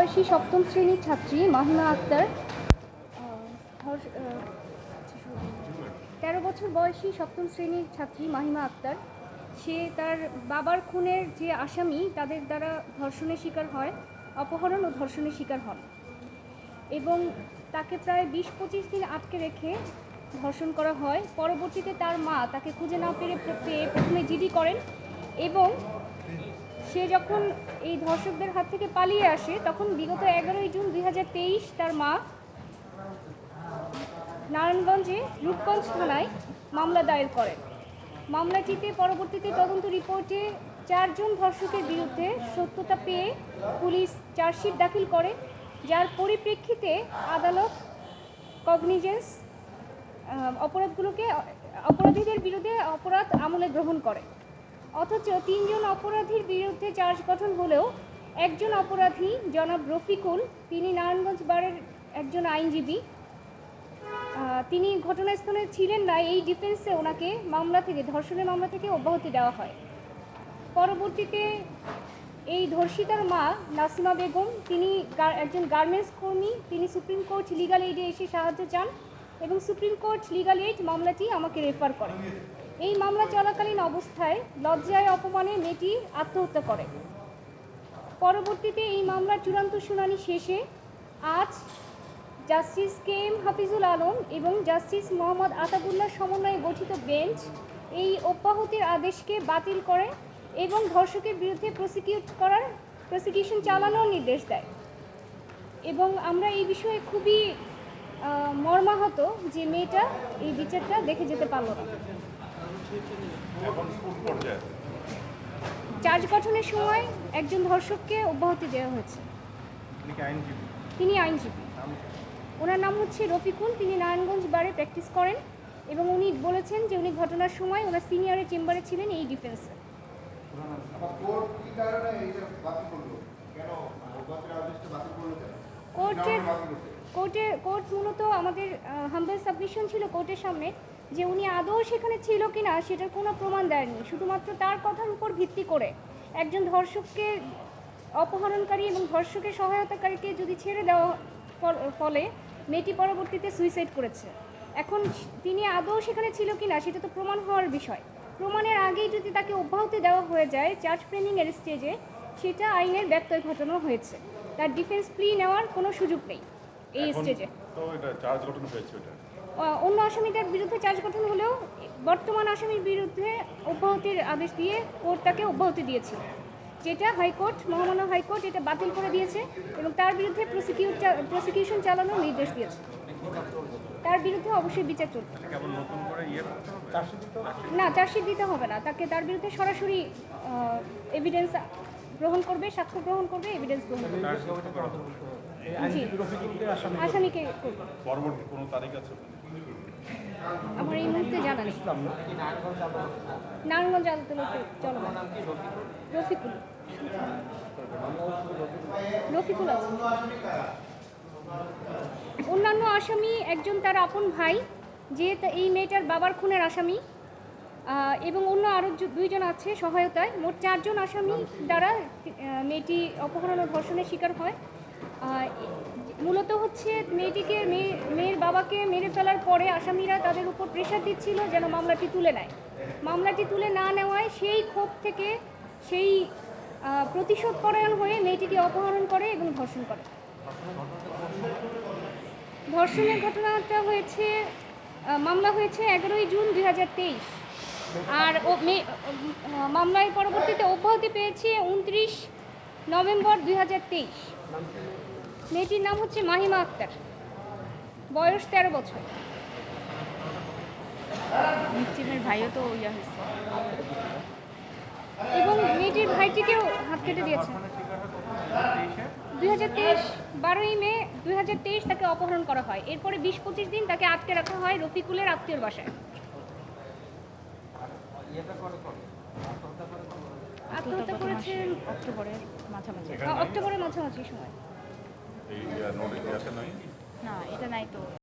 বয়সী সপ্তম শ্রেণীর ছাত্রী মাহিমা আক্তার 13 বছর বয়সী সপ্তম শ্রেণীর ছাত্রী মাহিমা আক্তার সে তার বাবার খুনের যে আসামি তাদের দ্বারা ধর্ষণের শিকার হয়, অপহরণ ও ধর্ষণের শিকার হন এবং তাকে প্রায় 20-25 দিন আটকে রেখে ধর্ষণ করা হয়। পরবর্তীতে তার মা তাকে খুঁজে না পেয়ে প্রথমে জিডি করেন এবং সে যখন এই ধর্ষকদের হাত থেকে পালিয়ে আসে তখন বিগত 11 জুন 2023 তার মা নারায়ণগঞ্জে রূপগঞ্জ থানায় মামলা দায়ের করেন। মামলাটিতে পরবর্তীতে তদন্ত রিপোর্টে 4 জন ধর্ষকের বিরুদ্ধে সত্যতা পেয়ে পুলিশ চার্জশিট দাখিল করে, যার পরিপ্রেক্ষিতে আদালত কগনিজেন্স অপরাধীদের বিরুদ্ধে অপরাধ আমলে গ্রহণ করে। অথচ 3 জন অপরাধীর বিরুদ্ধে চার্জ গঠন হলেও একজন অপরাধী জনাব রফিকুল, তিনি নারায়ণগঞ্জ বারের একজন আইনজীবী, তিনি ঘটনাস্থলে ছিলেন না। এই ডিফেন্সে ওনাকে ধর্ষণের মামলা থেকে অব্যাহতি দেওয়া হয়। পরবর্তীতে এই ধর্ষিতার মা নাসিমা বেগম, তিনি একজন গার্মেন্টস কর্মী, তিনি সুপ্রিম কোর্ট লিগাল এইডে এসে সাহায্য চান এবং সুপ্রিম কোর্ট লিগাল এইড মামলাটি আমাকে রেফার করে। এই মামলা চলাকালীন অবস্থায় লজ্জায় অপমানে মেয়েটি আত্মহত্যা করে। পরবর্তীতে এই মামলার চূড়ান্ত শুনানি শেষে আজ জাস্টিস KM হাফিজুল আলম এবং জাস্টিস মোহাম্মদ আতাবুল্লাহ সমন্বয়ে গঠিত বেঞ্চ এই অব্যাহতির আদেশকে বাতিল করে এবং ধর্ষকের বিরুদ্ধে প্রসিকিউশন চালানোর নির্দেশ দেয়। এবং আমরা এই বিষয়ে খুবই মর্মাহত যে মেয়েটা এই বিচারটা দেখে যেতে পারল না। চার্জ গঠনের সময় একজন ধর্ষককে অব্যাহতি দেওয়া হয়েছে। তিনি আইনজীবী, ওনার নাম হচ্ছে রফিকুল, তিনি নারায়ণগঞ্জ বারে প্র্যাকটিস করেন এবং উনি বলেছেন যে উনি ঘটনার সময় ওনার সিনিয়রের চেম্বারে ছিলেন এই ডিফেন্সে। কোর্ট মূলত আমাদের হাম্বল সাবমিশন ছিল কোর্টের সামনে যে উনি আদৌ সেখানে ছিল কিনা সেটার কোনো প্রমাণ দেয়নি। শুধুমাত্র তার কথার উপর ভিত্তি করে একজন ধর্ষককে, অপহরণকারী এবং ধর্ষকের সহায়তাকারীকে যদি ছেড়ে দেওয়া ফলে মেয়েটি পরবর্তীতে সুইসাইড করেছে। এখন তিনি আদৌ সেখানে ছিল কিনা সেটা তো প্রমাণ হওয়ার বিষয়। প্রমাণের আগেই যদি তাকে অব্যাহতি দেওয়া হয়ে যায় চার্জ ফ্রেমিংয়ের স্টেজে, সেটা আইনের ব্যত্যয় ঘটানো হয়েছে। তার ডিফেন্স প্লি নেওয়ার কোনো সুযোগ নেই এই স্টেজে। অন্য আসামিদের বিরুদ্ধে চার্জ গঠন হলেও বর্তমান আসামির বিরুদ্ধে অব্যাহতির আদেশ দিয়ে কোর্ট তাকে অব্যাহতি দিয়েছে, যেটা হাইকোর্ট, মহামান্য হাইকোর্ট এটা বাতিল করে দিয়েছে এবং তার বিরুদ্ধে প্রসিকিউশন চালানোর নির্দেশ দিয়েছে। তার বিরুদ্ধে অবশ্যই বিচার চলবে না, চার্জশিট দিতে হবে না তাকে। তার বিরুদ্ধে সরাসরি এভিডেন্স গ্রহণ করবে, সাক্ষ্য গ্রহণ করবে, এভিডেন্স গ্রহণ করবে। আসামিকে আমার এই মুহূর্তে জানা নেই। নারায়ণগঞ্জ আদালতে চলমান রফিকুল আছে। অন্যান্য আসামি একজন তার আপন ভাই, যে এই মেয়েটার বাবার খুনের আসামি, এবং অন্য আরও 2 জন আছে সহায়তায়। মোট 4 জন আসামি দ্বারা মেয়েটি অপহরণ ও ধর্ষণের শিকার হয়। মূলত হচ্ছে মেয়ের বাবাকে মেরে ফেলার পরে আসামিরা তাদের উপর প্রেশার দিচ্ছিল যেন মামলাটি তুলে নেয়। মামলাটি তুলে না নেওয়ায় সেই ক্ষোভ থেকে, সেই প্রতিশোধ পরায়ণ হয়ে মেয়েটিকে অপহরণ করে এবং ধর্ষণ করে। ধর্ষণের ঘটনাটা হয়েছে, মামলা হয়েছে 11 জুন 2023 আর মামলায় পরবর্তীতে অব্যাহতি পেয়েছে 29 নভেম্বর 2023। মেয়েটির নাম হচ্ছে মাহিমা আক্তার, বয়স 13 বছর। মিষ্টিমের ভাইও তো ইয়া হয়েছে এবং মেয়েটির ভাইটিকেও হাত কেটে দিয়েছে। 2023 12ই মে 2023 তাকে অপহরণ করা হয়। এরপরে 20-25 দিন তাকে আটকে রাখা হয় রফিকুলের আত্মীয়র বাসায়। আত্মহত্যা করেছেন অক্টোবরের মাঝামাঝি সময়। না, এটা নাই তো।